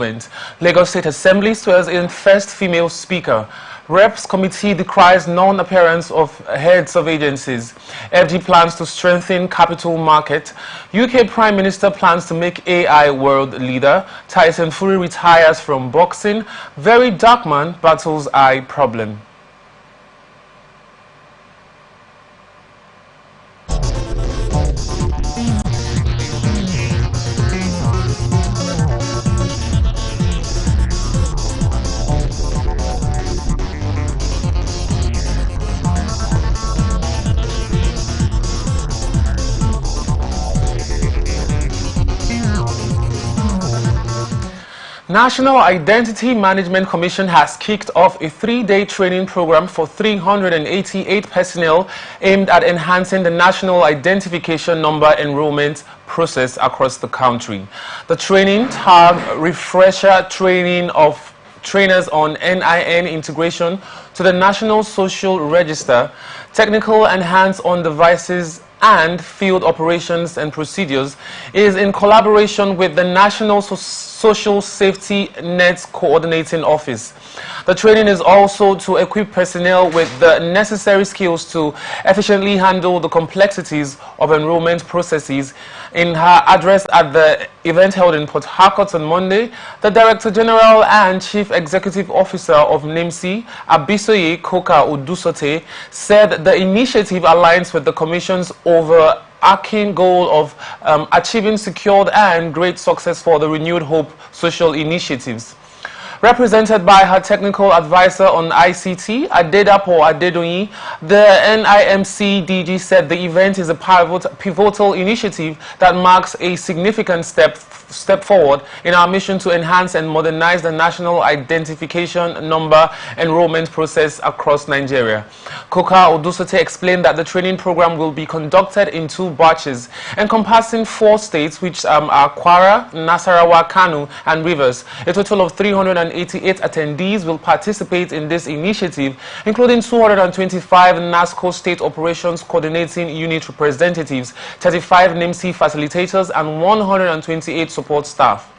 Lagos State Assembly swears in first female speaker. Reps Committee decries non-appearance of heads of agencies. FG plans to strengthen capital market. UK Prime Minister plans to make AI world leader. Tyson Fury retires from boxing. Very dark man battles eye problem. National Identity Management Commission has kicked off a 3-day training program for 388 personnel aimed at enhancing the national identification number enrollment process across the country. The training tagged refresher training of trainers on NIN integration to the National Social Register, technical and hands-on devices and field operations and procedures is in collaboration with the National Social Safety Net Coordinating Office. The training is also to equip personnel with the necessary skills to efficiently handle the complexities of enrollment processes. In her address at the event held in Port Harcourt on Monday, the Director General and Chief Executive Officer of NIMC, Abisoye Koka Odusote, said the initiative aligns with the Commission's overarching goal of achieving secured and great success for the Renewed Hope social initiatives. Represented by her technical advisor on ICT, Adedapo Adedoyin, the NIMC DG said the event is a pivotal initiative that marks a significant step forward in our mission to enhance and modernize the national identification number enrollment process across Nigeria. Koka Odusote explained that the training program will be conducted in 2 batches, encompassing 4 states, which are Kwara, Nasarawa, Kano, and Rivers. A total of 388 attendees will participate in this initiative, including 225 NASCO State Operations Coordinating Unit representatives, 35 NIMC facilitators, and 128 support staff.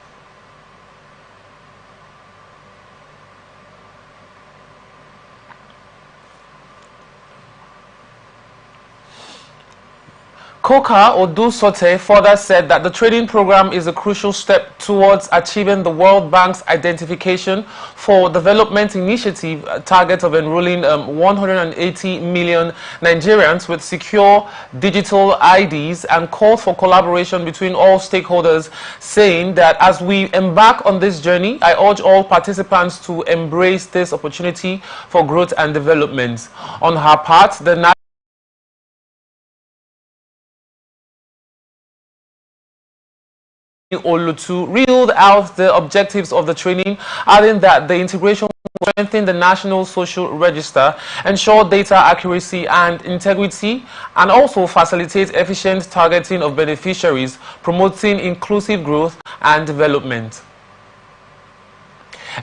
Koka Odusote further said that the training program is a crucial step towards achieving the World Bank's Identification for Development Initiative target of enrolling 180 million Nigerians with secure digital IDs, and called for collaboration between all stakeholders, saying that as we embark on this journey, I urge all participants to embrace this opportunity for growth and development. On her part, the Olutu reeled out the objectives of the training, adding that the integration will strengthen the National Social Register, ensure data accuracy and integrity, and also facilitate efficient targeting of beneficiaries, promoting inclusive growth and development.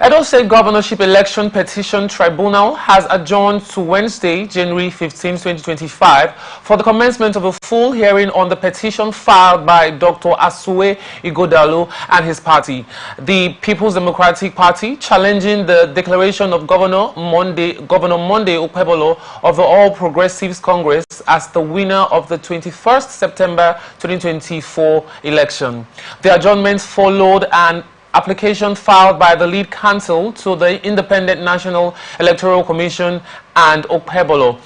Edo State Governorship Election Petition Tribunal has adjourned to Wednesday, January 15, 2025, for the commencement of a full hearing on the petition filed by Dr. Asue Ighodalo and his party, the People's Democratic Party, challenging the declaration of Governor Monday Okpebholo of the All Progressives Congress as the winner of the 21st September 2024 election. The adjournment followed an application filed by the lead counsel to the Independent National Electoral Commission and Okpebholo,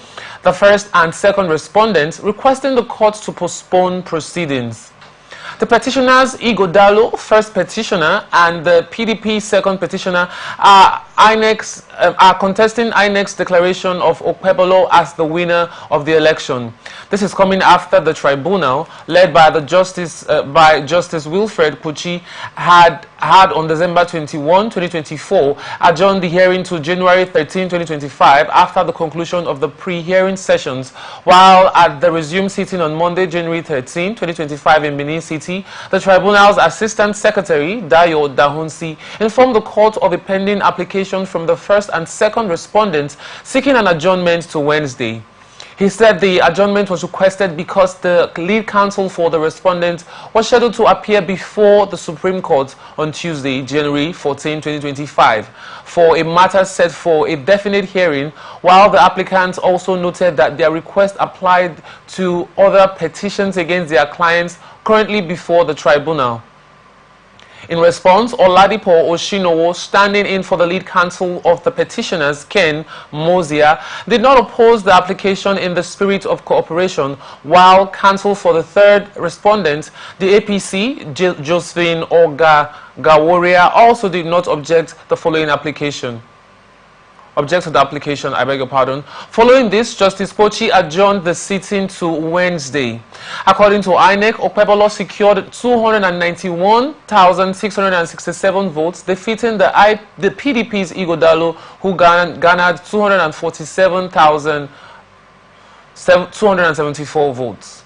the first and second respondents, requesting the court to postpone proceedings. The petitioners, Ighodalo, first petitioner, and the PDP, second petitioner, are contesting INEC's declaration of Okpebholo as the winner of the election. This is coming after the tribunal, led by Justice Wilfred Kuchi, had on December 21, 2024, adjourned the hearing to January 13, 2025, after the conclusion of the pre-hearing sessions. While at the resumed sitting on Monday, January 13, 2025, in Benin City, the tribunal's Assistant Secretary, Dayo Dahunsi, informed the court of a pending application from the first and second respondents seeking an adjournment to Wednesday. He said the adjournment was requested because the lead counsel for the respondent was scheduled to appear before the Supreme Court on Tuesday, January 14, 2025, for a matter set for a definite hearing, while the applicants also noted that their request applied to other petitions against their clients currently before the tribunal. In response, Oladipo Oshinowo, standing in for the lead counsel of the petitioners, Ken Mozia, did not oppose the application in the spirit of cooperation, while counsel for the third respondent, the APC, Josephine Gaworia, also did not object to the application. I beg your pardon. Following this, Justice Pochi adjourned the sitting to Wednesday. According to INEC, Okpebolo secured 291,667 votes, defeating the PDP's Ighodalo, who garnered 247,274 votes.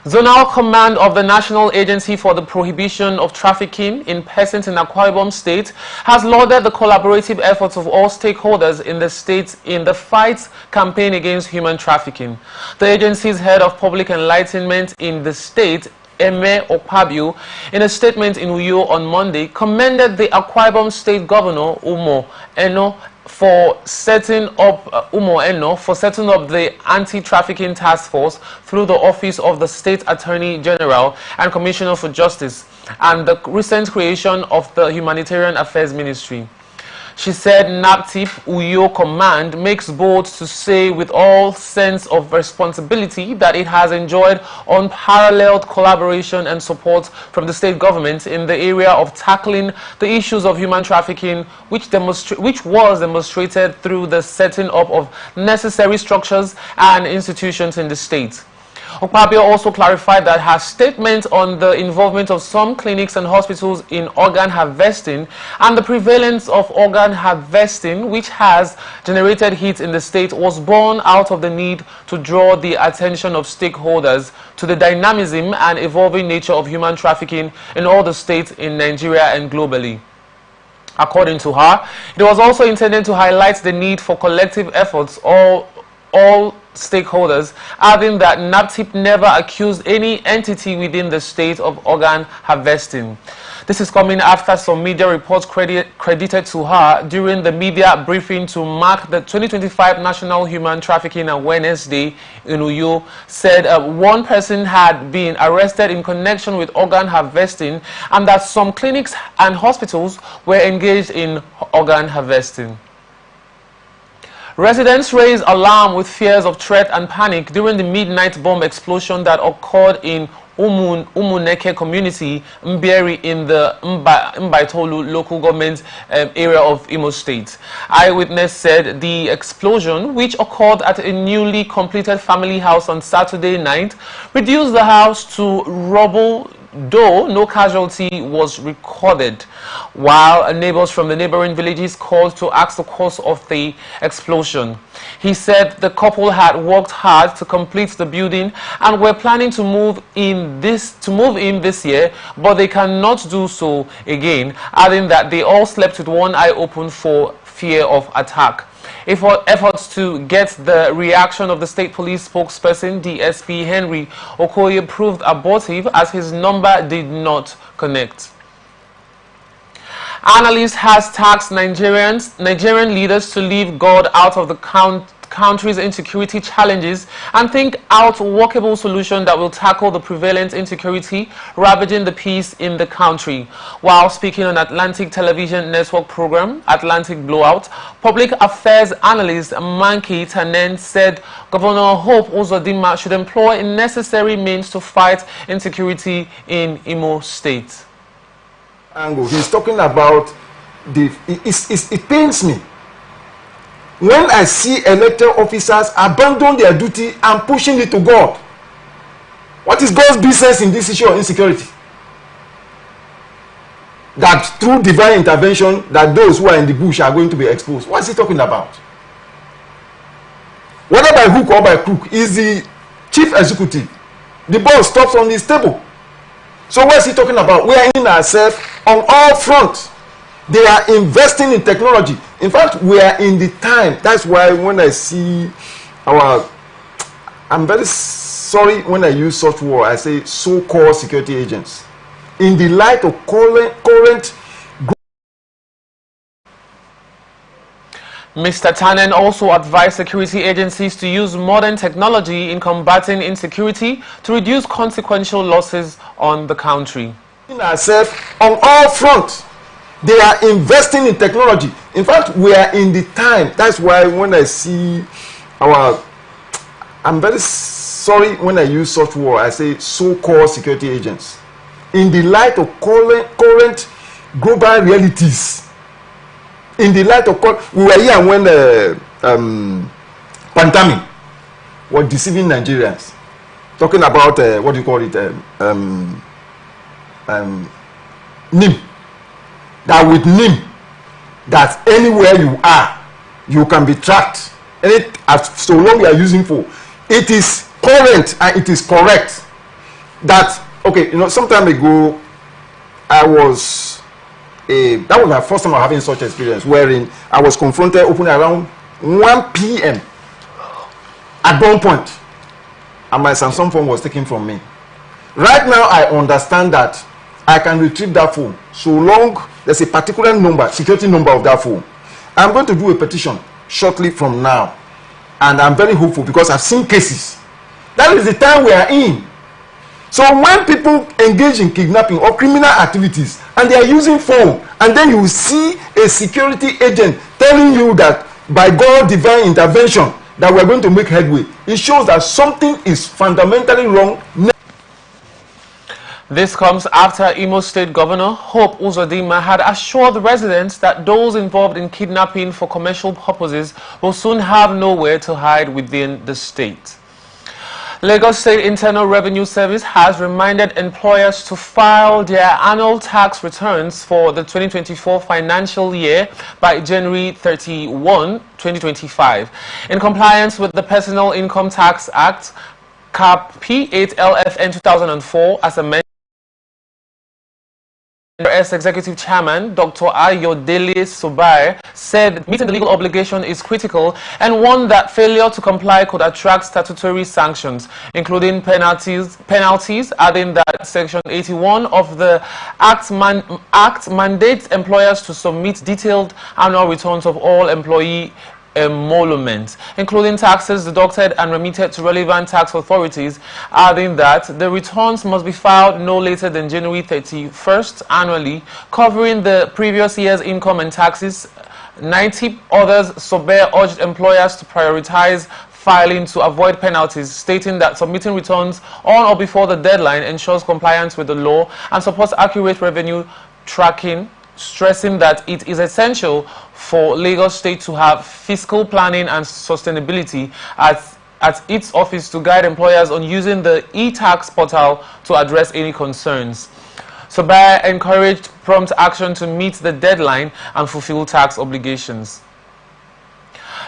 Zonal Command of the National Agency for the Prohibition of Trafficking in Persons in Akwa Ibom State has lauded the collaborative efforts of all stakeholders in the state in the fight campaign against human trafficking. The agency's head of public enlightenment in the state, Eme Okpabio, in a statement in Uyo on Monday, commended the Akwa Ibom State Governor, Umo Eno, for setting up the anti-trafficking task force through the office of the State Attorney General and Commissioner for Justice, and the recent creation of the Humanitarian Affairs Ministry. She said NAPTIP Uyo Command makes bold to say with all sense of responsibility that it has enjoyed unparalleled collaboration and support from the state government in the area of tackling the issues of human trafficking, which was demonstrated through the setting up of necessary structures and institutions in the state. Okpabio also clarified that her statement on the involvement of some clinics and hospitals in organ harvesting and the prevalence of organ harvesting, which has generated heat in the state, was born out of the need to draw the attention of stakeholders to the dynamism and evolving nature of human trafficking in all the states in Nigeria and globally. According to her, it was also intended to highlight the need for collective efforts all stakeholders, adding that NAPTIP never accused any entity within the state of organ harvesting. This is coming after some media reports credited to her during the media briefing to mark the 2025 National Human Trafficking Awareness Day in Uyo said one person had been arrested in connection with organ harvesting and that some clinics and hospitals were engaged in organ harvesting. Residents raised alarm with fears of threat and panic during the midnight bomb explosion that occurred in Umuneke community, Mberi, in the Mbaitolu local government area of Imo State. Eyewitness said the explosion, which occurred at a newly completed family house on Saturday night, reduced the house to rubble, though no casualty was recorded, while neighbors from the neighboring villages called to ask the cause of the explosion. He said the couple had worked hard to complete the building and were planning to move in this year, but they cannot do so again, adding that they all slept with one eye open for fear of attack. Efforts to get the reaction of the state police spokesperson, DSP Henry Okoye, proved abortive as his number did not connect. Analyst has tasked Nigerian leaders to leave God out of the country's insecurity challenges and think out a workable solution that will tackle the prevalent insecurity ravaging the peace in the country. While speaking on Atlantic Television Network program Atlantic Blowout, public affairs analyst Manki Tanen said Governor Hope Uzodinma should employ necessary means to fight insecurity in Imo State. He's talking about it pains me when I see elected officers abandon their duty and pushing it to God. What is God's business in this issue of insecurity? That through divine intervention, that those who are in the bush are going to be exposed. What is he talking about? Whether by hook or by crook, is the chief executive. The boss stops on his table. So what is he talking about? We are in ourselves on all fronts. They are investing in technology. In fact, we are in the time. That's why when I see our, I'm very sorry when I use such word, I say so-called security agents. In the light of current Mr. Tannen also advised security agencies to use modern technology in combating insecurity to reduce consequential losses on the country. Ourselves on all fronts, they are investing in technology. In fact, we are in the time. That's why when I see our, I'm very sorry when I use such word, I say so-called security agents. In the light of current global realities, in the light of we were here when pandemic was deceiving Nigerians, talking about what do you call it, NIM. That with NIM, that anywhere you are, you can be tracked. And so long you are using for, it is current and it is correct. That okay, you know, some time ago, that was my first time of having such experience, wherein I was confronted openly around 1 p.m. at one point, and my Samsung phone was taken from me. Right now, I understand that I can retrieve that phone so long there's a particular number, security number of that phone. I'm going to do a petition shortly from now, and I'm very hopeful because I've seen cases. That is the time we are in. So when people engage in kidnapping or criminal activities and they are using phone, and then you see a security agent telling you that by God's divine intervention that we are going to make headway, it shows that something is fundamentally wrong. This comes after Imo State Governor Hope Uzodinma had assured residents that those involved in kidnapping for commercial purposes will soon have nowhere to hide within the state. Lagos State Internal Revenue Service has reminded employers to file their annual tax returns for the 2024 financial year by January 31, 2025. In compliance with the Personal Income Tax Act, Cap P8LFN 2004, as amended, as Executive Chairman, Dr. Ayodele Sobai, said meeting the legal obligation is critical and warned that failure to comply could attract statutory sanctions, including penalties, adding that Section 81 of the Act mandates employers to submit detailed annual returns of all employee emoluments, including taxes deducted and remitted to relevant tax authorities, adding that the returns must be filed no later than January 31st annually, covering the previous year's income and taxes. 90 others, Sobe urged employers to prioritize filing to avoid penalties, stating that submitting returns on or before the deadline ensures compliance with the law and supports accurate revenue tracking, stressing that it is essential for Lagos State to have fiscal planning and sustainability at its office to guide employers on using the e-tax portal to address any concerns. Sobai encouraged prompt action to meet the deadline and fulfill tax obligations.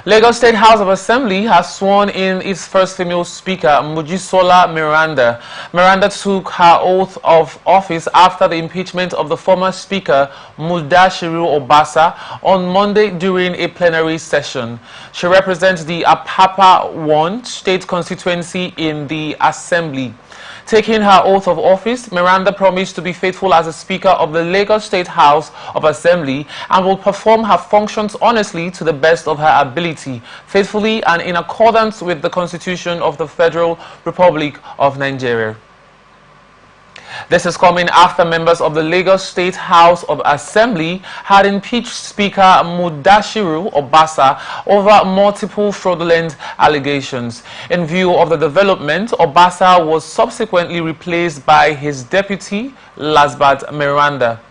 Lagos State House of Assembly has sworn in its first female speaker, Mojisola Miranda. Miranda took her oath of office after the impeachment of the former speaker, Mudashiru Obasa, on Monday during a plenary session. She represents the Apapa 1 state constituency in the Assembly. Taking her oath of office, Miranda promised to be faithful as a Speaker of the Lagos State House of Assembly and will perform her functions honestly to the best of her ability, faithfully and in accordance with the Constitution of the Federal Republic of Nigeria. This is coming after members of the Lagos State House of Assembly had impeached Speaker Mudashiru Obasa over multiple fraudulent allegations. In view of the development, Obasa was subsequently replaced by his deputy, Lasbat Miranda.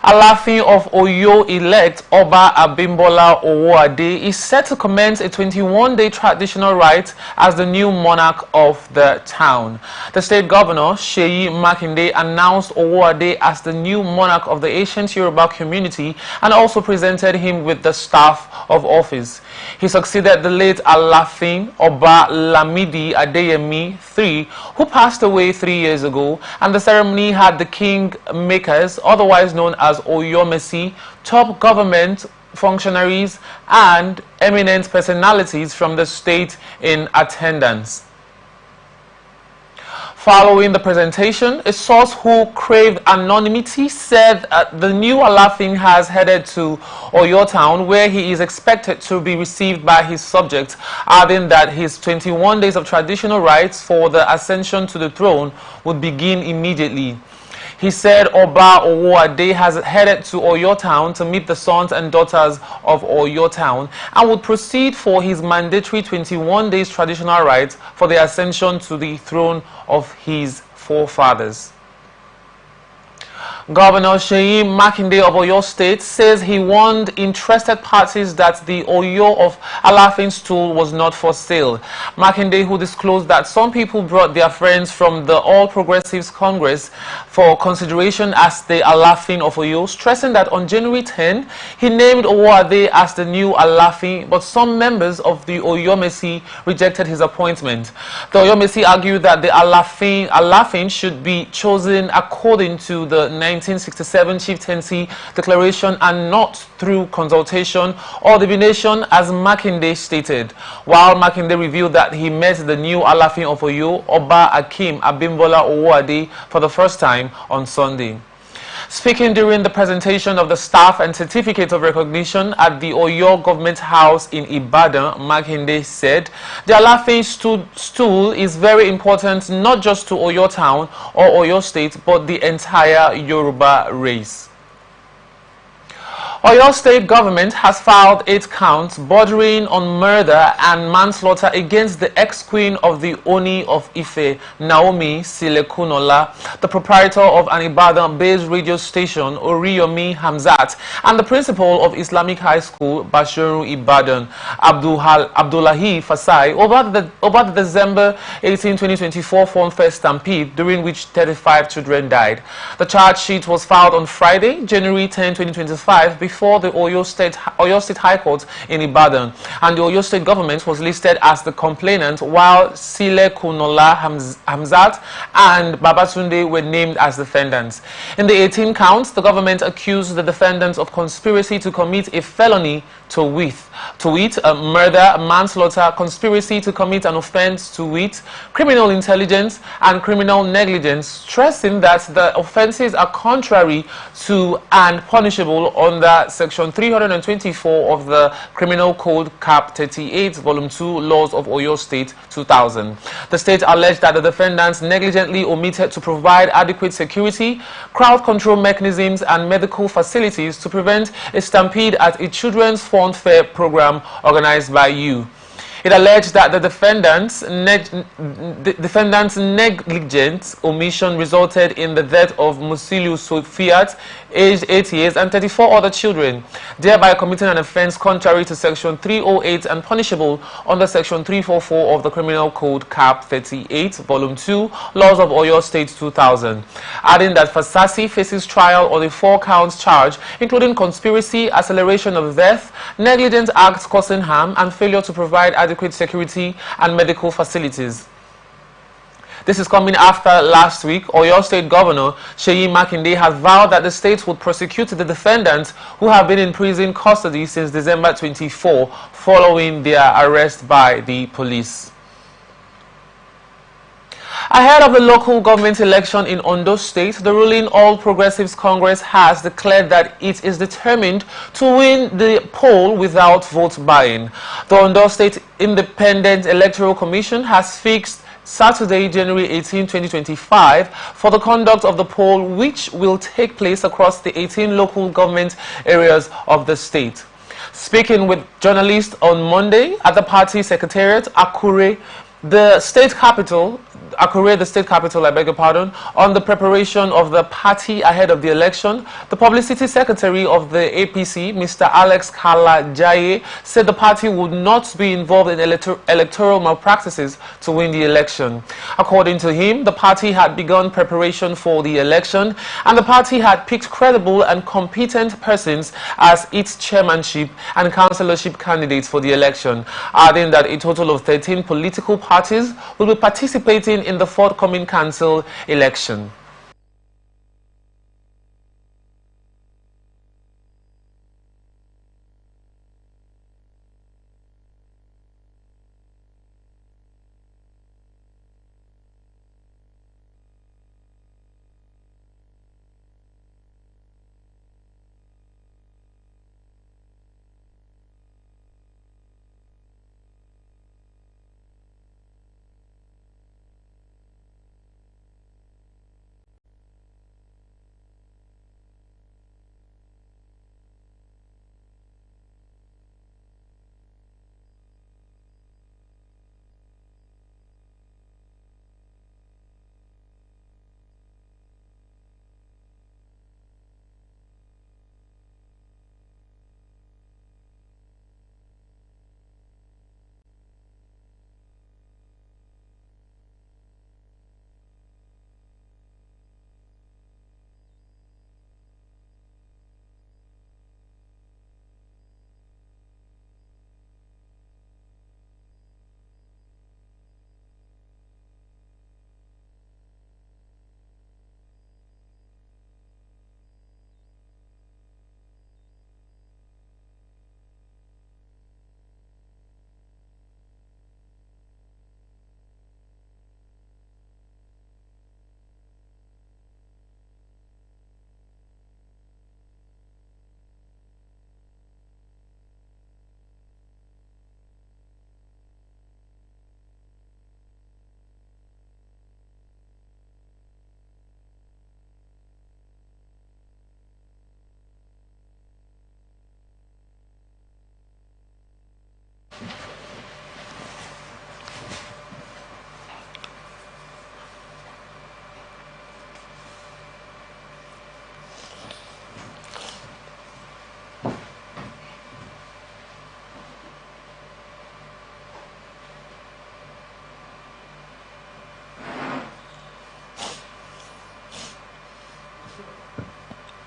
Alaafin of Oyo-elect Oba Abimbola Owode is set to commence a 21-day traditional rite as the new monarch of the town. The state governor, Seyi Makinde, announced Owode as the new monarch of the ancient Yoruba community and also presented him with the staff of office. He succeeded the late Alaafin Oba Lamidi Adeyemi III, who passed away 3 years ago, and the ceremony had the king makers, otherwise known as Oyomesi, top government functionaries, and eminent personalities from the state in attendance. Following the presentation, a source who craved anonymity said the new Alafin has headed to Oyo town, where he is expected to be received by his subjects, adding that his 21 days of traditional rites for the ascension to the throne would begin immediately. He said Oba Owode has headed to Oyo town to meet the sons and daughters of Oyo town and would proceed for his mandatory 21 days traditional rites for the ascension to the throne of his forefathers. Governor Seyi Makinde of Oyo State says he warned interested parties that the Oyo of Alaafin stool was not for sale. Makinde, who disclosed that some people brought their friends from the All Progressives Congress for consideration as the Alaafin of Oyo, stressing that on January 10, he named Owode as the new Alaafin, but some members of the Oyomesi rejected his appointment. The Oyomesi argued that the Alaafin should be chosen according to the 1967 chieftaincy declaration and not through consultation or divination, as Makinde stated. While Makinde revealed that he met the new Alaafin of Oyo, Oba Akim Abimbola Owode, for the first time on Sunday. Speaking during the presentation of the staff and certificate of recognition at the Oyo Government House in Ibadan, Makinde said the Alaafin stool is very important not just to Oyo town or Oyo state, but the entire Yoruba race. Oyo State government has filed 8 counts bordering on murder and manslaughter against the ex-queen of the Oni of Ife, Naomi Silekunola, the proprietor of an Ibadan-based radio station, Oriyomi Hamzat, and the principal of Islamic High School, Bashiru Ibadan, Abdullahi Fasai, over the December 18, 2024 Form First Stampede, during which 35 children died. The charge sheet was filed on Friday, January 10, 2025, before the Oyo State High Court in Ibadan, and the Oyo State government was listed as the complainant, while Sile Kunola Hamzat and Babatunde were named as defendants. In the 18 counts, the government accused the defendants of conspiracy to commit a felony to wit, murder, manslaughter, conspiracy to commit an offense to wit, criminal intelligence, and criminal negligence, stressing that the offenses are contrary to and punishable under Section 324 of the Criminal Code Cap 38, Volume 2, Laws of Oyo State 2000. The state alleged that the defendants negligently omitted to provide adequate security, crowd control mechanisms, and medical facilities to prevent a stampede at a children's fun fair program organized by you. It alleged that the defendant's negligent omission resulted in the death of Musiliu Sofiat, aged 8 years, and 34 other children, thereby committing an offense contrary to Section 308 and punishable under Section 344 of the Criminal Code Cap 38, Volume 2, Laws of Oyo State 2000, adding that Fasasi faces trial on a 4-count charge, including conspiracy, acceleration of death, negligent acts causing harm, and failure to provide adequate security and medical facilities. This is coming after last week, Oyo State Governor Seyi Makinde has vowed that the state would prosecute the defendants who have been in prison custody since December 24 following their arrest by the police. Ahead of the local government election in Ondo State, the ruling All Progressives Congress has declared that it is determined to win the poll without vote buying. The Ondo State Independent Electoral Commission has fixed Saturday, January 18, 2025, for the conduct of the poll, which will take place across the 18 local government areas of the state. Speaking with journalists on Monday at the party secretariat, Akure, the state capital, I beg your pardon, on the preparation of the party ahead of the election, the publicity secretary of the APC, Mr. Alex Kalajaye, said the party would not be involved in electoral malpractices to win the election. According to him, the party had begun preparation for the election, and the party had picked credible and competent persons as its chairmanship and councillorship candidates for the election, adding that a total of 13 political parties will be participating in the forthcoming council election.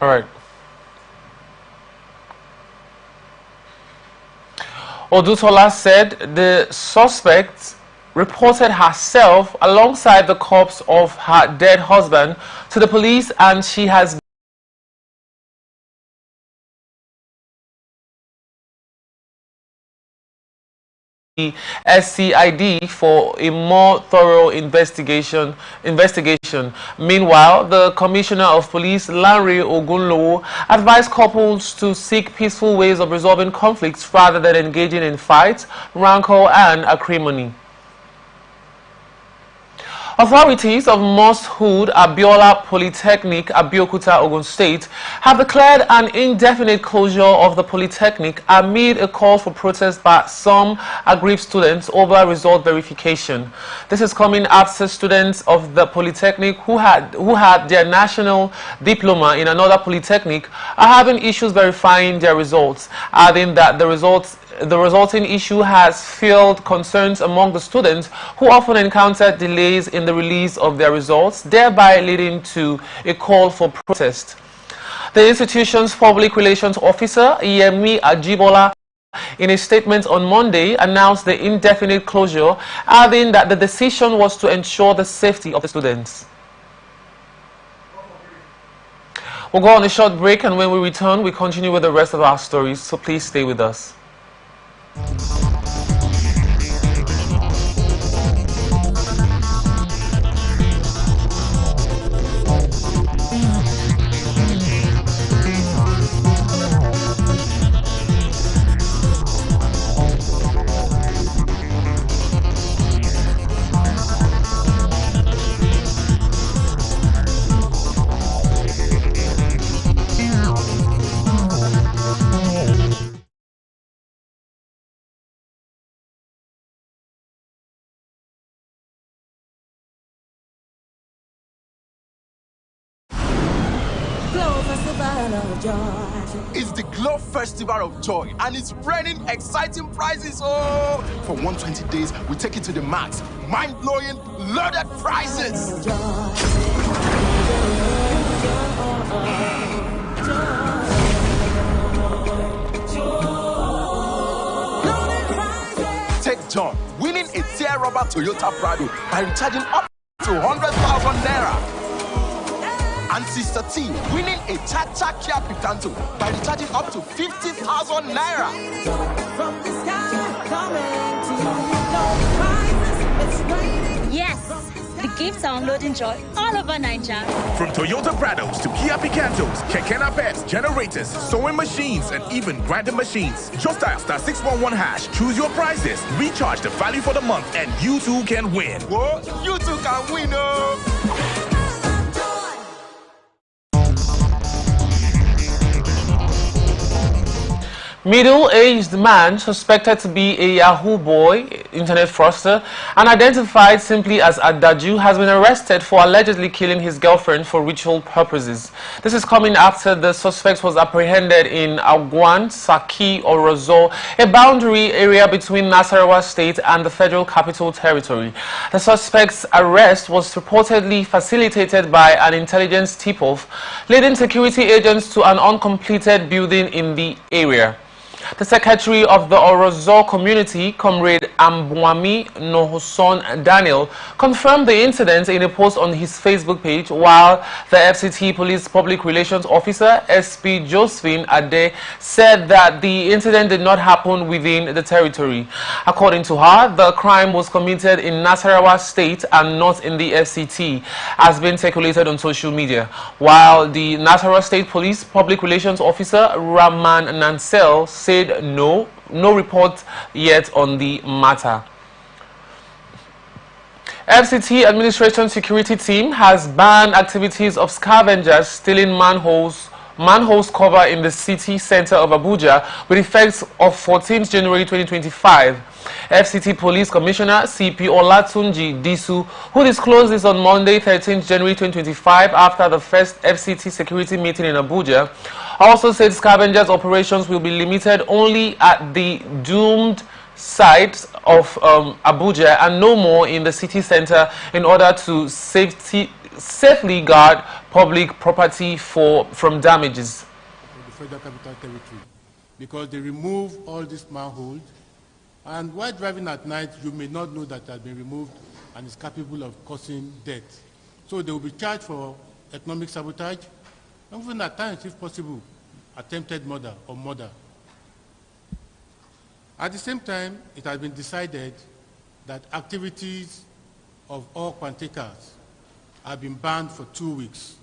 All right. Odutola said the suspect reported herself alongside the corpse of her dead husband to the police, and she has the SCID for a more thorough investigation. Meanwhile, the Commissioner of Police, Lanre Ogunlowo, advised couples to seek peaceful ways of resolving conflicts rather than engaging in fights, rancor, and acrimony. Authorities of Moshood Abiola Polytechnic, Abeokuta, Ogun State, have declared an indefinite closure of the Polytechnic amid a call for protest by some aggrieved students over result verification. This is coming after students of the Polytechnic who had their national diploma in another Polytechnic are having issues verifying their results, adding that the resulting issue has fueled concerns among the students who often encounter delays in the release of their results, thereby leading to a call for protest. The institution's public relations officer, Yemi Ajibola, in a statement on Monday, announced the indefinite closure, adding that the decision was to ensure the safety of the students. We'll go on a short break, and when we return, we continue with the rest of our stories, so please stay with us. It's the Glow Festival of Joy, and it's raining exciting prizes. Oh, for 120 days, we take it to the max. Mind-blowing, loaded prizes. Take John, winning a tear rubber Toyota Prado by recharging up to 100,000 naira. And Sister T winning a Cha-Cha Kia Picanto by recharging up to 50,000 naira. From the sky coming to you, yes, the gifts are unloading joy all over Nigeria. From Toyota Prados to Kia Picantos, Keke Napets, generators, sewing machines, and even grinding machines. Just dial *611#, choose your prizes, recharge the value for the month, and you too can win. Whoa, you too can win, oh! Middle-aged man suspected to be a Yahoo boy, internet fraudster, and identified simply as Adaju has been arrested for allegedly killing his girlfriend for ritual purposes. This is coming after the suspect was apprehended in Agwan, Saki, Orozo, a boundary area between Nasarawa State and the Federal Capital Territory. The suspect's arrest was reportedly facilitated by an intelligence tip-off, leading security agents to an uncompleted building in the area. The secretary of the Orozo community, Comrade Ambwami Nohoson Daniel, confirmed the incident in a post on his Facebook page, while the FCT Police Public Relations Officer, SP Josephine Ade, said that the incident did not happen within the territory. According to her, the crime was committed in Nasarawa State and not in the FCT, as been circulated on social media, while the Nasarawa State Police Public Relations Officer, Rahman Nansel, said no report yet on the matter. FCT Administration Security Team has banned activities of scavengers stealing manholes cover in the city center of Abuja with effect of 14th January 2025. FCT Police Commissioner CP Olatunji Disu, who disclosed this on Monday 13th January 2025 after the first FCT security meeting in Abuja, also said scavengers operations will be limited only at the doomed sites of Abuja and no more in the city center in order to safely guard public property from damages. The Federal Capital Territory, because they remove all these manholes, and while driving at night, you may not know that it has been removed and is capable of causing death. So they will be charged for economic sabotage, and even at times, if possible, attempted murder or murder. At the same time, it has been decided that activities of all partakers have been banned for 2 weeks.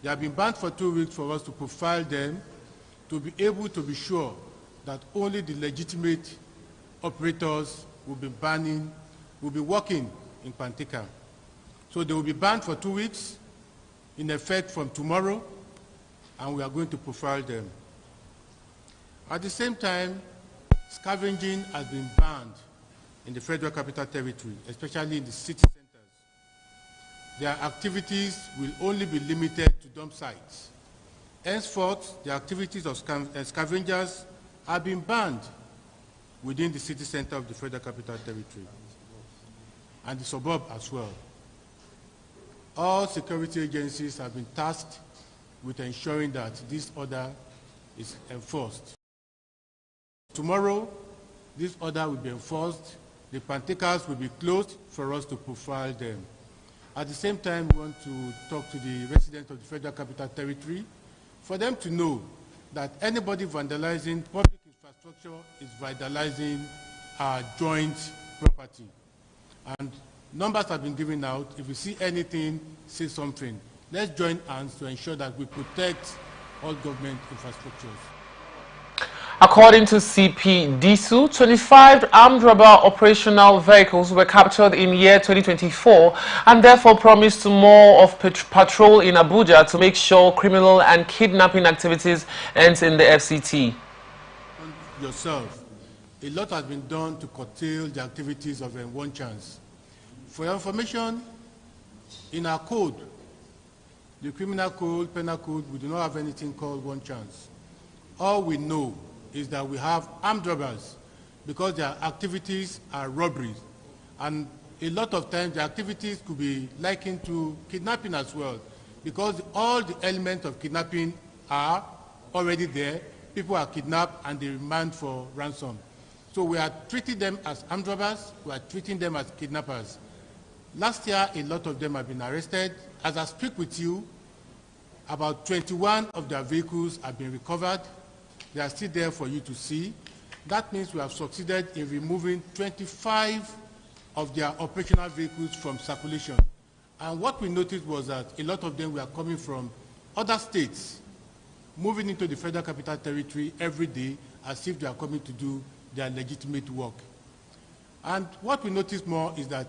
They have been banned for 2 weeks for us to profile them, to be able to be sure that only the legitimate operators will be working in Panteka. So they will be banned for 2 weeks, in effect from tomorrow, and we are going to profile them. At the same time, scavenging has been banned in the Federal Capital Territory, especially in the city centers. Their activities will only be limited to dump sites. Henceforth, the activities of scavengers have been banned within the city center of the Federal Capital Territory and the suburb as well. All security agencies have been tasked with ensuring that this order is enforced. Tomorrow, this order will be enforced. The Pantakers will be closed for us to profile them. At the same time, we want to talk to the residents of the Federal Capital Territory for them to know that anybody vandalizing public infrastructure is vandalizing our joint property. And numbers have been given out. If you see anything, say something. Let's join hands to ensure that we protect all government infrastructures. According to CP Disu, 25 armed robber operational vehicles were captured in year 2024 and therefore promised more of patrol in Abuja to make sure criminal and kidnapping activities end in the FCT. Yourself, a lot has been done to curtail the activities of One Chance. For your information, in our code, the criminal code, penal code, we do not have anything called One Chance. All we know is that we have armed robbers because their activities are robberies. And a lot of times the activities could be likened to kidnapping as well, because all the elements of kidnapping are already there. People are kidnapped and they demand for ransom. So we are treating them as armed robbers, we are treating them as kidnappers. Last year, a lot of them have been arrested. As I speak with you, about 21 of their vehicles have been recovered. They are still there for you to see. That means we have succeeded in removing 25 of their operational vehicles from circulation. And what we noticed was that a lot of them were coming from other states, moving into the Federal Capital Territory every day as if they are coming to do their legitimate work. And what we noticed more is that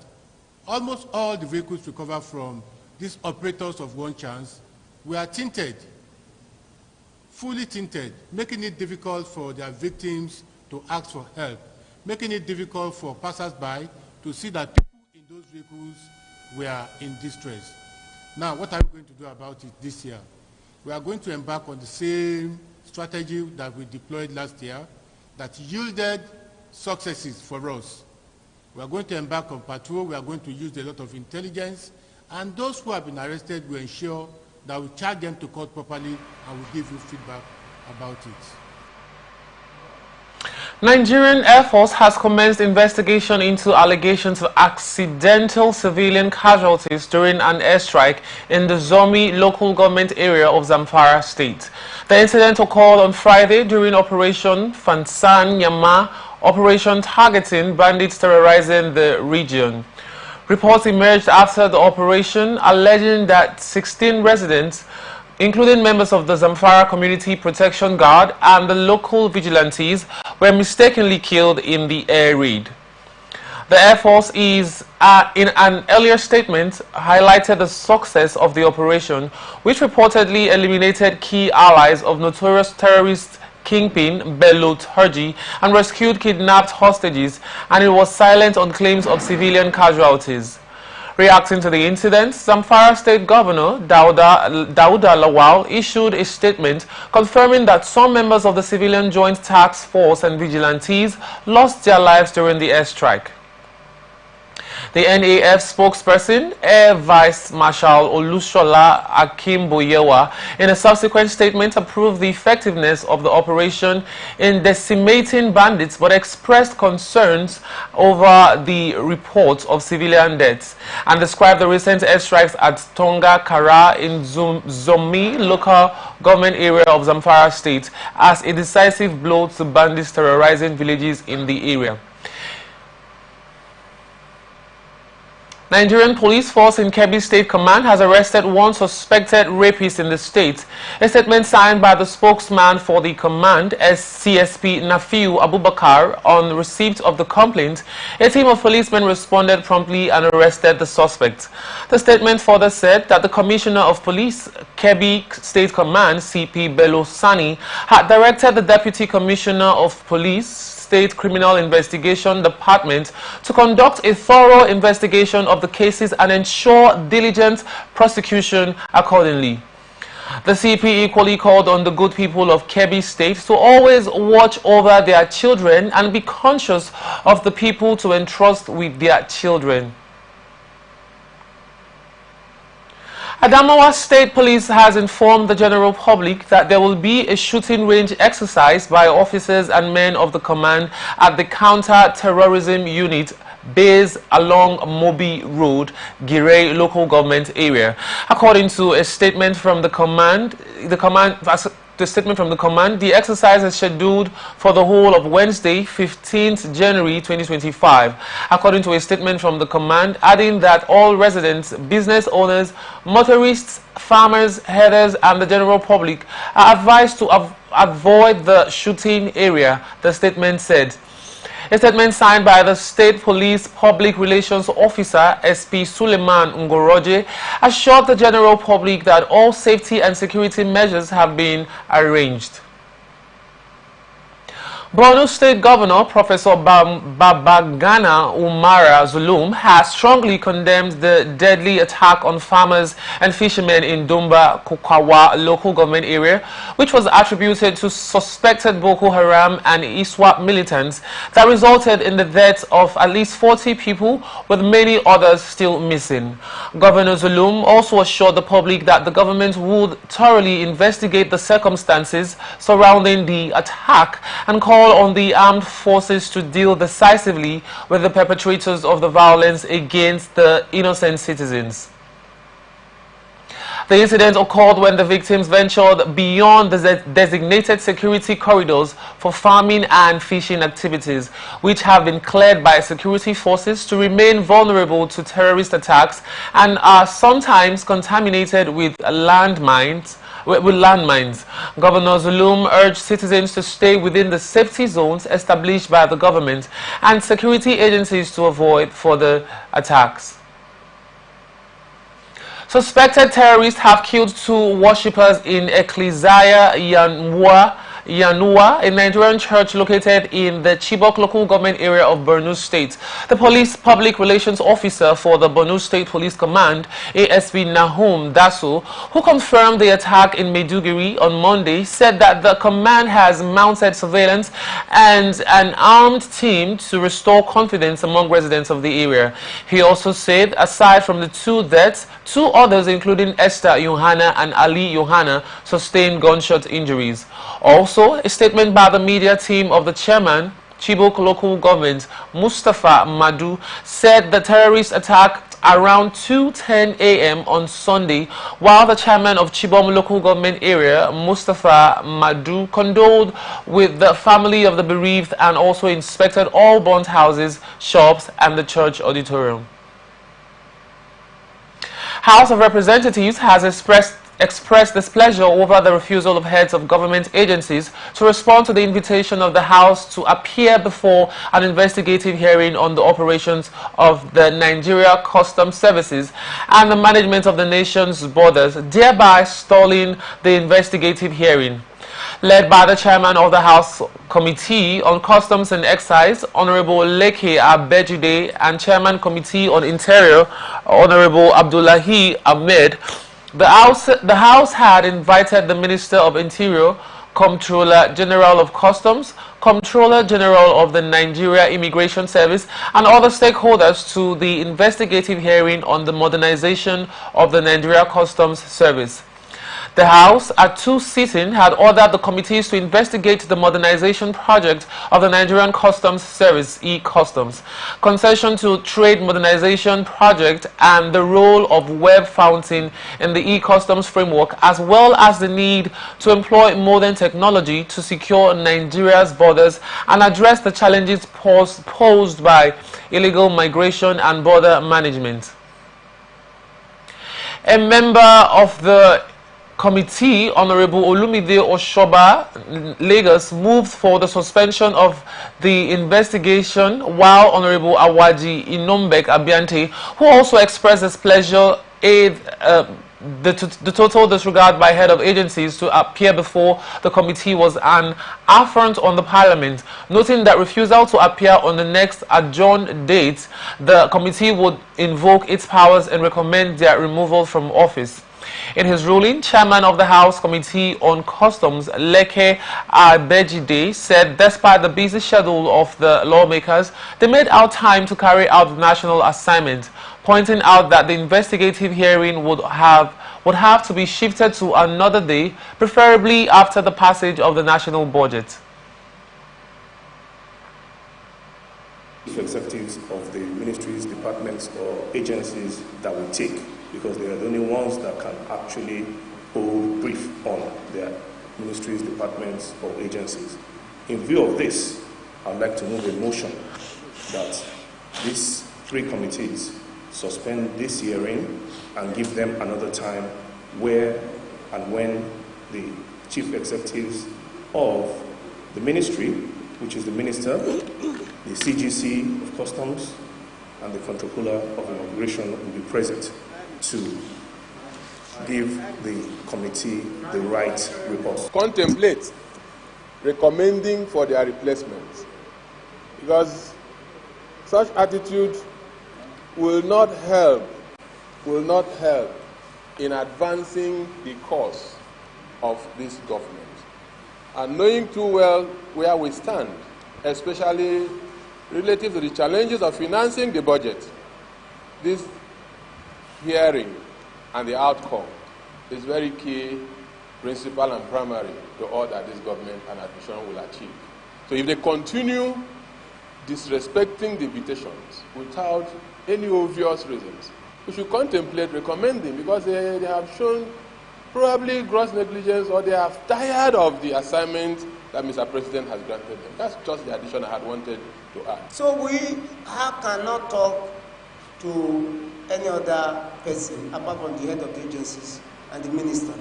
almost all the vehicles recovered from these operators of One Chance were tinted, fully tinted, making it difficult for their victims to ask for help, making it difficult for passers-by to see that people in those vehicles were in distress. Now, what are we going to do about it this year? We are going to embark on the same strategy that we deployed last year that yielded successes for us. We are going to embark on patrol. We are going to use a lot of intelligence. And those who have been arrested will ensure that we charge them to court properly and will give you feedback about it. Nigerian Air Force has commenced investigation into allegations of accidental civilian casualties during an airstrike in the Zomi local government area of Zamfara State. The incident occurred on Friday during Operation Fansan Yama, operation targeting bandits terrorizing the region. Reports emerged after the operation alleging that 16 residents, including members of the Zamfara Community Protection Guard and the local vigilantes, were mistakenly killed in the air raid. The Air Force is, in an earlier statement, highlighted the success of the operation, which reportedly eliminated key allies of notorious terrorist kingpin Bello Turji and rescued kidnapped hostages, and it was silent on claims of civilian casualties. Reacting to the incident, Zamfara State Governor Dauda Lawal issued a statement confirming that some members of the Civilian Joint Task Force and vigilantes lost their lives during the airstrike. The NAF spokesperson, Air Vice Marshal Olushola Akimboyewa, in a subsequent statement approved the effectiveness of the operation in decimating bandits but expressed concerns over the reports of civilian deaths and described the recent airstrikes at Tonga Kara in Zomi local government area of Zamfara state as a decisive blow to bandits terrorizing villages in the area. Nigerian police force in Kebbi State Command has arrested one suspected rapist in the state. A statement signed by the spokesman for the command, CSP Nafiu Abubakar, on receipt of the complaint, a team of policemen responded promptly and arrested the suspect. The statement further said that the Commissioner of Police, Kebbi State Command, CP Bello Sani, had directed the Deputy Commissioner of Police, State Criminal Investigation Department to conduct a thorough investigation of the cases and ensure diligent prosecution accordingly. The CP equally called on the good people of Kebbi State to always watch over their children and be conscious of the people to entrust with their children. Adamawa State Police has informed the general public that there will be a shooting range exercise by officers and men of the command at the counter-terrorism unit based along Mobi Road, Girey local government area. According to a statement from the command, the exercise is scheduled for the whole of Wednesday, 15th January 2025. According to a statement from the command, adding that all residents, business owners, motorists, farmers, herders, and the general public are advised to avoid the shooting area, the statement said. A statement signed by the State Police Public Relations Officer, SP Suleiman Ngoroje, assured the general public that all safety and security measures have been arranged. Borno State Governor Professor Babagana Umara Zulum has strongly condemned the deadly attack on farmers and fishermen in Dumba Kokawa local government area, which was attributed to suspected Boko Haram and ISWAP militants that resulted in the deaths of at least 40 people, with many others still missing. Governor Zulum also assured the public that the government would thoroughly investigate the circumstances surrounding the attack and call on the armed forces to deal decisively with the perpetrators of the violence against the innocent citizens. The incident occurred when the victims ventured beyond the designated security corridors for farming and fishing activities, which have been cleared by security forces to remain vulnerable to terrorist attacks and are sometimes contaminated with landmines. Governor Zulum urged citizens to stay within the safety zones established by the government and security agencies to avoid further attacks. Suspected terrorists have killed 2 worshippers in Ecclesia Yanua, a Nigerian church located in the Chibok local government area of Borno State. The police public relations officer for the Borno State Police Command, ASP Nahum Daso, who confirmed the attack in Maiduguri on Monday, said that the command has mounted surveillance and an armed team to restore confidence among residents of the area. He also said, aside from the 2 deaths, 2 others, including Esther Yohana and Ali Yohana, sustained gunshot injuries. Also, a statement by the media team of the chairman, Chibok local government, Mustafa Madu, said the terrorists attacked around 2:10 a.m. on Sunday, while the chairman of Chibok local government area, Mustafa Madu, condoled with the family of the bereaved and also inspected all burnt houses, shops, and the church auditorium. House of Representatives has expressed displeasure over the refusal of heads of government agencies to respond to the invitation of the House to appear before an investigative hearing on the operations of the Nigeria Customs Services and the management of the nation's borders, thereby stalling the investigative hearing. Led by the chairman of the House Committee on Customs and Excise, Honorable Leke Abejide, and Chairman Committee on Interior, Honorable Abdullahi Ahmed, the House had invited the Minister of Interior, Comptroller General of Customs, Comptroller General of the Nigeria Immigration Service, and other stakeholders to the investigative hearing on the modernization of the Nigeria Customs Service. The House, at 2 sittings, had ordered the committees to investigate the modernization project of the Nigerian Customs Service, e-Customs, concession to trade modernization project, and the role of web fountain in the e-Customs framework, as well as the need to employ modern technology to secure Nigeria's borders and address the challenges posed by illegal migration and border management. A member of the committee, Honorable Olumide Oshoba, Lagos, moved for the suspension of the investigation, while Honorable Awaji Inombek Abiante, who also expressed his pleasure, the total disregard by head of agencies to appear before the committee was an affront on the Parliament, noting that refusal to appear on the next adjourned date, the committee would invoke its powers and recommend their removal from office. In his ruling, Chairman of the House Committee on Customs, Leke Abejide, said despite the busy schedule of the lawmakers, they made out time to carry out the national assignment, pointing out that the investigative hearing would have to be shifted to another day, preferably after the passage of the national budget. Executives of the ministries, departments, or agencies that will take, because they are the only ones that can actually hold brief on their ministries, departments, or agencies. In view of this, I'd like to move a motion that these 3 committees suspend this hearing and give them another time where and when the chief executives of the ministry, which is the minister, the CGC of Customs, and the Comptroller of Immigration will be present to give the committee the right report. Contemplate recommending for their replacements, because such attitude will not help in advancing the cause of this government. And knowing too well where we stand, especially relative to the challenges of financing the budget, this hearing and the outcome is very key, principal and primary to all that this government and administration will achieve. So if they continue disrespecting the invitations without any obvious reasons, we should contemplate recommending, because they have shown probably gross negligence, or they are tired of the assignment that Mr. President has granted them. That's just the addition I had wanted to add. So we cannot talk to any other person apart from the head of the agencies and the minister,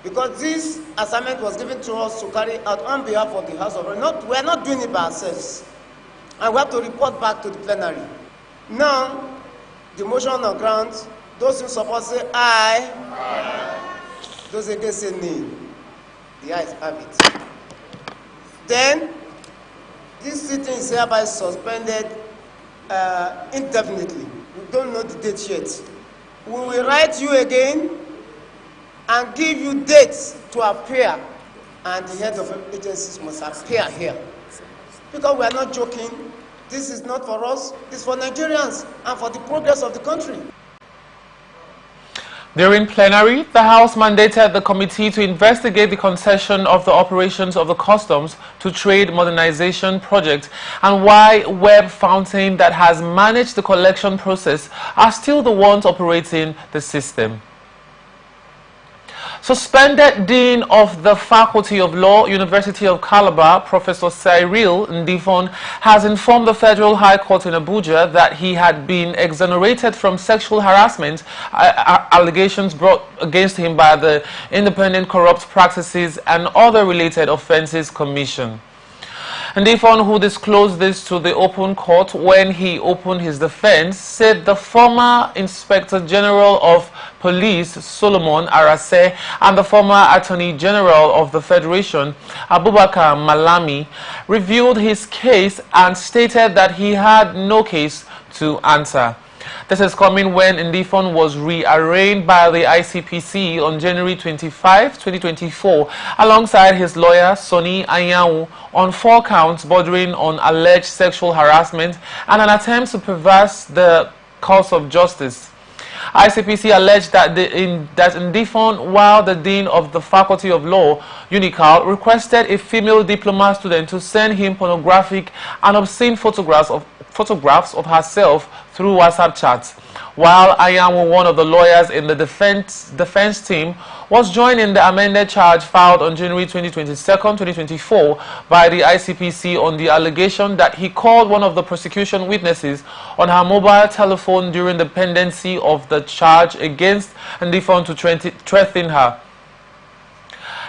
because this assignment was given to us to carry out on behalf of the House of Representatives. We are not doing it by ourselves, and we have to report back to the plenary. Now, the motion on grounds, those in support say aye. Aye. Those against say nay. The ayes have it. Then, this sitting is hereby suspended indefinitely. We don't know the date yet. We will write you again and give you dates to appear, and the head of agencies must appear here. Because we are not joking. This is not for us, it's for Nigerians and for the progress of the country. During plenary, the House mandated the committee to investigate the concession of the operations of the Customs to Trade Modernization Project and why Web Fountain, that has managed the collection process, are still the ones operating the system. Suspended Dean of the Faculty of Law, University of Calabar, Professor Cyril Ndifon, has informed the Federal High Court in Abuja that he had been exonerated from sexual harassment allegations brought against him by the Independent Corrupt Practices and Other Related Offences Commission. Ndifon, who disclosed this to the open court when he opened his defense, said the former Inspector General of Police, Solomon Arase, and the former Attorney General of the Federation, Abubakar Malami, reviewed his case and stated that he had no case to answer. This is coming when Ndifon was rearraigned by the ICPC on January 25, 2024, alongside his lawyer, Sonny Anyanwu, on 4 counts bordering on alleged sexual harassment and an attempt to perverse the course of justice. ICPC alleged that Ndifon, while the Dean of the Faculty of Law, UNICAL, requested a female diploma student to send him pornographic and obscene photographs of herself through WhatsApp chats, while Anyanwu, one of the lawyers in the defense team, was joined in the amended charge filed on January 22, 2024 by the ICPC on the allegation that he called one of the prosecution witnesses on her mobile telephone during the pendency of the charge against Ndifon to threaten her.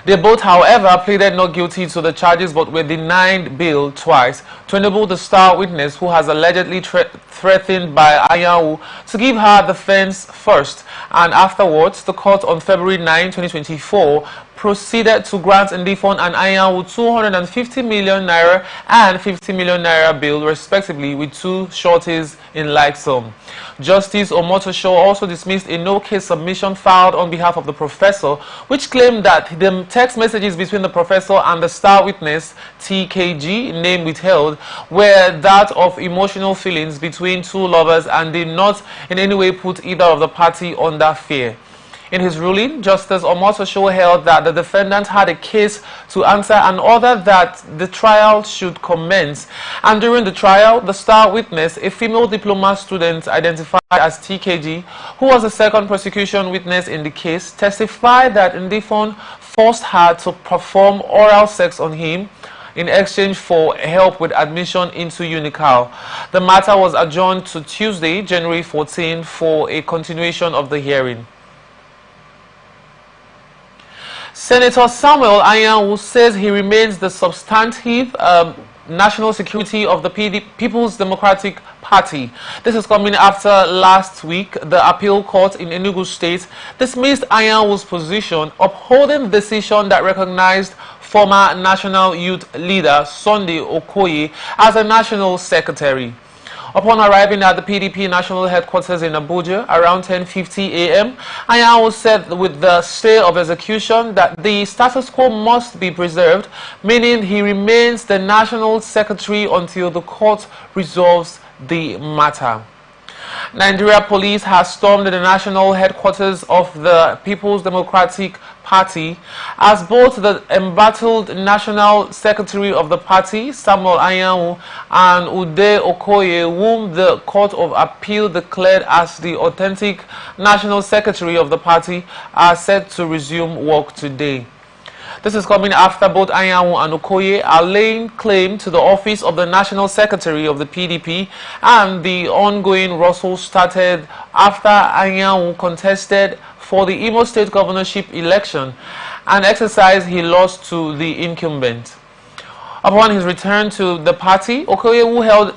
They both, however, pleaded not guilty to the charges but were denied bail twice to enable the star witness, who has allegedly threatened by Anyanwu, to give her defense first, and afterwards the court on February 9, 2024 proceeded to grant Ndifon and Anyanwu 250 million naira and 50 million naira bail respectively, with 2 sureties in like sum. Justice Omotosho also dismissed a no-case submission filed on behalf of the professor, which claimed that the text messages between the professor and the star witness, TKG, name withheld, were that of emotional feelings between 2 lovers and did not in any way put either of the party under fear. In his ruling, Justice Omotosho held that the defendant had a case to answer and ordered that the trial should commence. And during the trial, the star witness, a female diploma student identified as TKG, who was the second prosecution witness in the case, testified that Ndifon forced her to perform oral sex on him in exchange for help with admission into UNICAL. The matter was adjourned to Tuesday, January 14, for a continuation of the hearing. Senator Samuel Anyanwu says he remains the substantive national security of the People's Democratic Party. This is coming after last week the appeal court in Enugu State dismissed Anyanwu's position, upholding the decision that recognized former national youth leader Sunday Okoye as a national secretary. Upon arriving at the PDP national headquarters in Abuja around 10:50 a.m., Anyanwu said with the stay of execution that the status quo must be preserved, meaning he remains the national secretary until the court resolves the matter. Nigeria police has stormed the national headquarters of the People's Democratic Party as both the embattled national secretary of the party, Samuel Anyanwu, and Ude Okoye, whom the Court of Appeal declared as the authentic national secretary of the party, are set to resume work today. This is coming after both Anyanwu and Okoye are laying claim to the office of the National Secretary of the PDP, and the ongoing wrestle started after Anyanwu contested for the Imo State governorship election, an exercise he lost to the incumbent. Upon his return to the party, Okoye, who held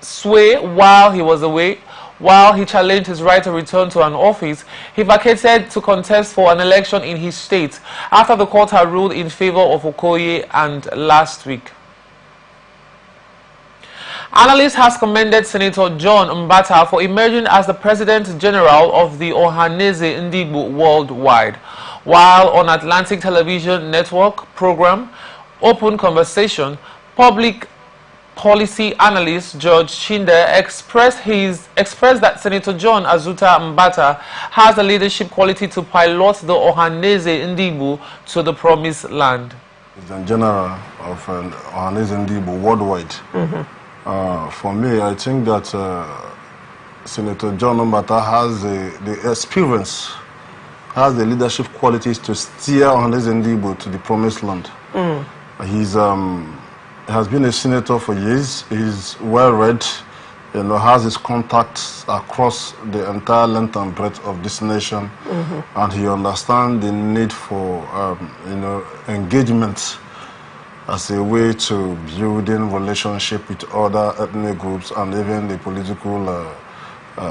sway while he was away, while he challenged his right to return to an office, he vacated to contest for an election in his state after the court had ruled in favor of Okoye and last week. Analyst has commended Senator John Mbata for emerging as the President General of the Ohaneze Ndigbo worldwide, while on Atlantic Television Network program Open Conversation, public policy analyst George Chinde expressed that Senator John Azuta Mbata has the leadership quality to pilot the Ohaneze Ndigbo to the promised land. The General of Ohaneze Ndigbo worldwide. For me, I think that Senator John Mbata has the experience, has the leadership qualities to steer Ohaneze Ndigbo to the promised land. He has been a senator for years. He's well-read, has his contacts across the entire length and breadth of this nation, and he understands the need for, engagement as a way to building relationship with other ethnic groups and even the political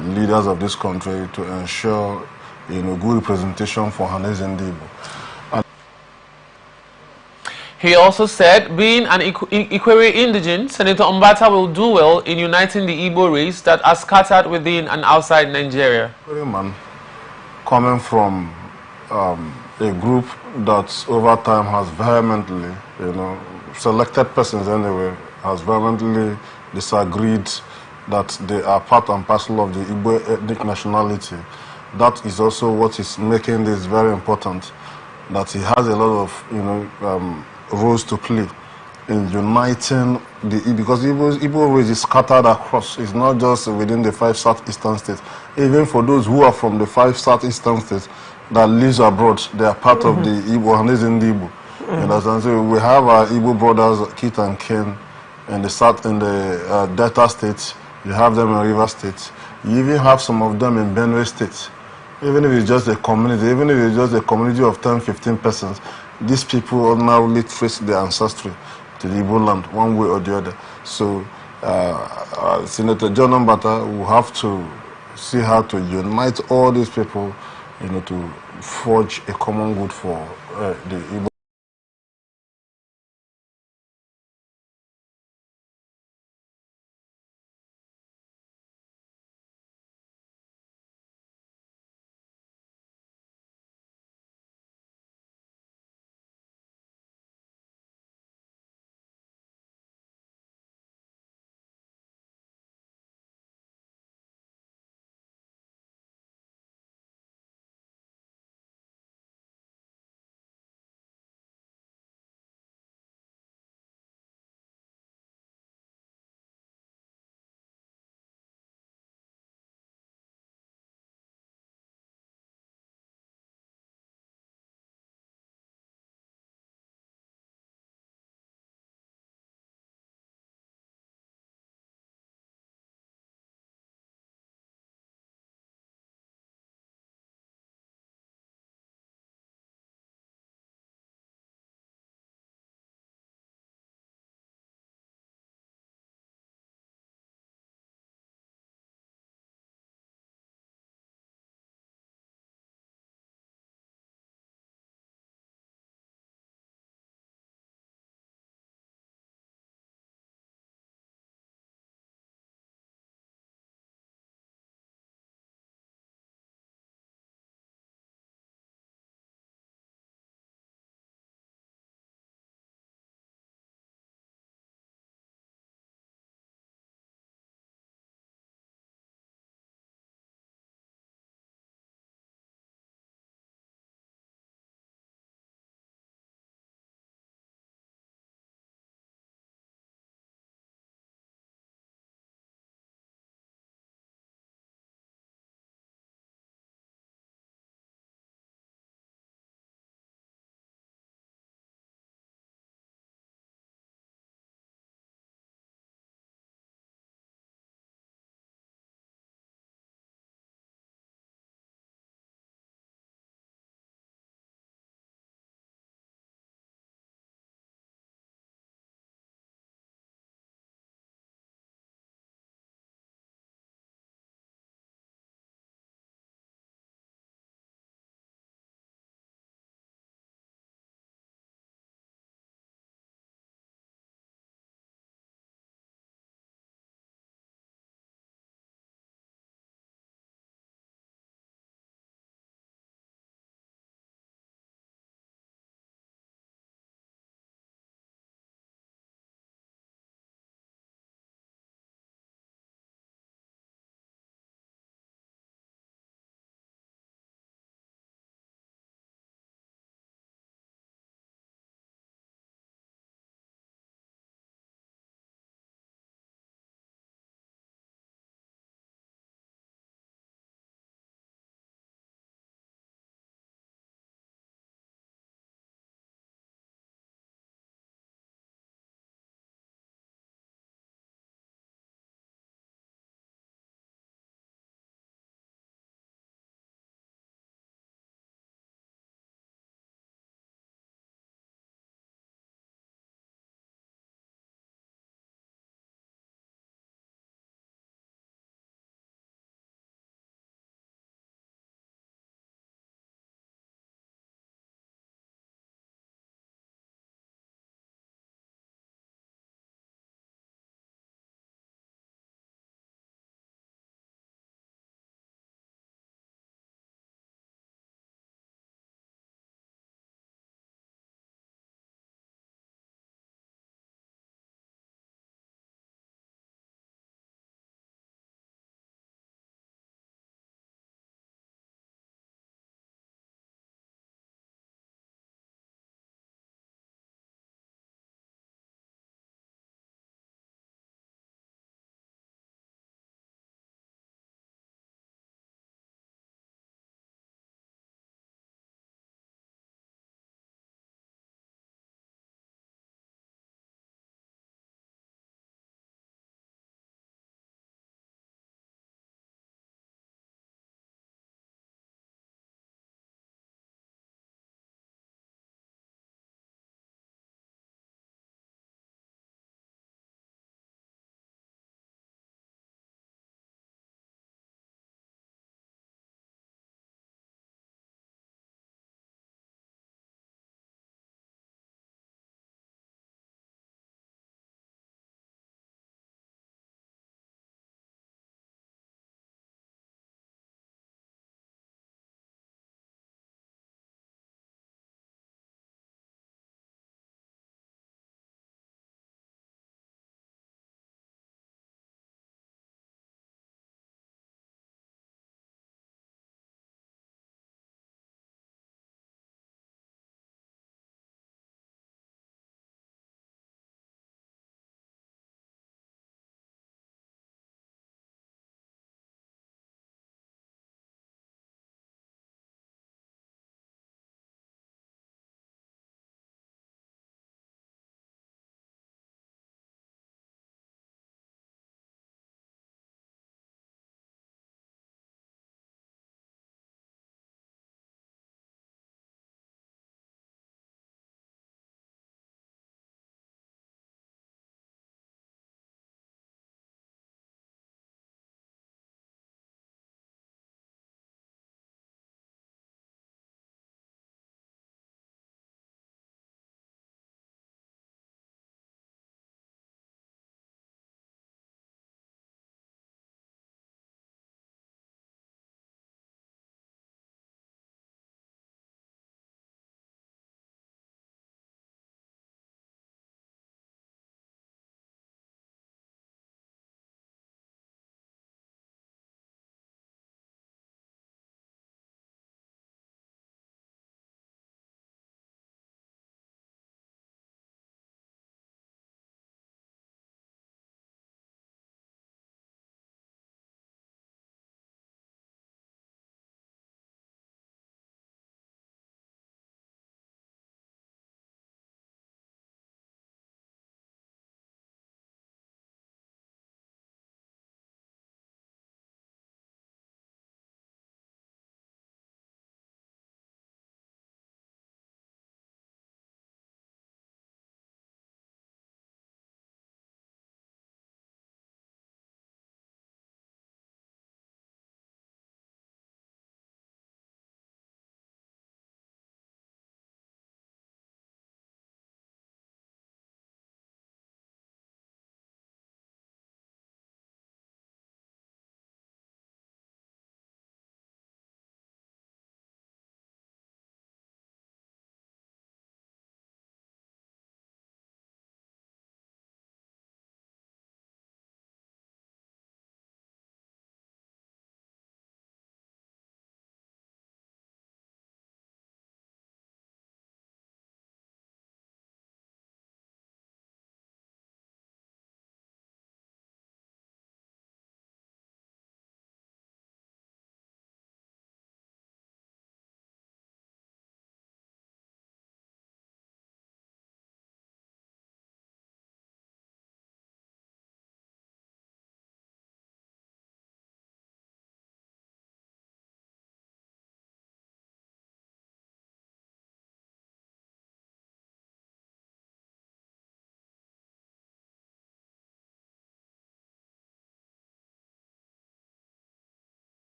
leaders of this country to ensure, good representation for Ohaneze Ndigbo. He also said, being an Ikwere indigene, Senator Mbata will do well in uniting the Igbo race that are scattered within and outside Nigeria. Man, coming from a group that over time has vehemently, selected persons anyway, has vehemently disagreed that they are part and parcel of the Igbo ethnic nationality. That is also what is making this very important, that he has a lot of, roles to play in uniting because Igbo race is scattered across. It's not just within the 5 southeastern states. Even for those who are from the 5 southeastern states that lives abroad, they are part of the Igbo, and is in the Igbo. You understand? So we have our Igbo brothers, Kit and Ken, in the south, in the Delta states. You have them in River State. You even have some of them in Benue State. Even if it's just a community, even if it's just a community of 10, 15 persons, these people ordinarily trace their ancestry to the Igbo land, one way or the other. So Senator John Mbata will have to see how to unite all these people, to forge a common good for the Igbo.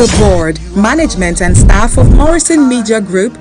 The board, management and staff of Morrison Media Group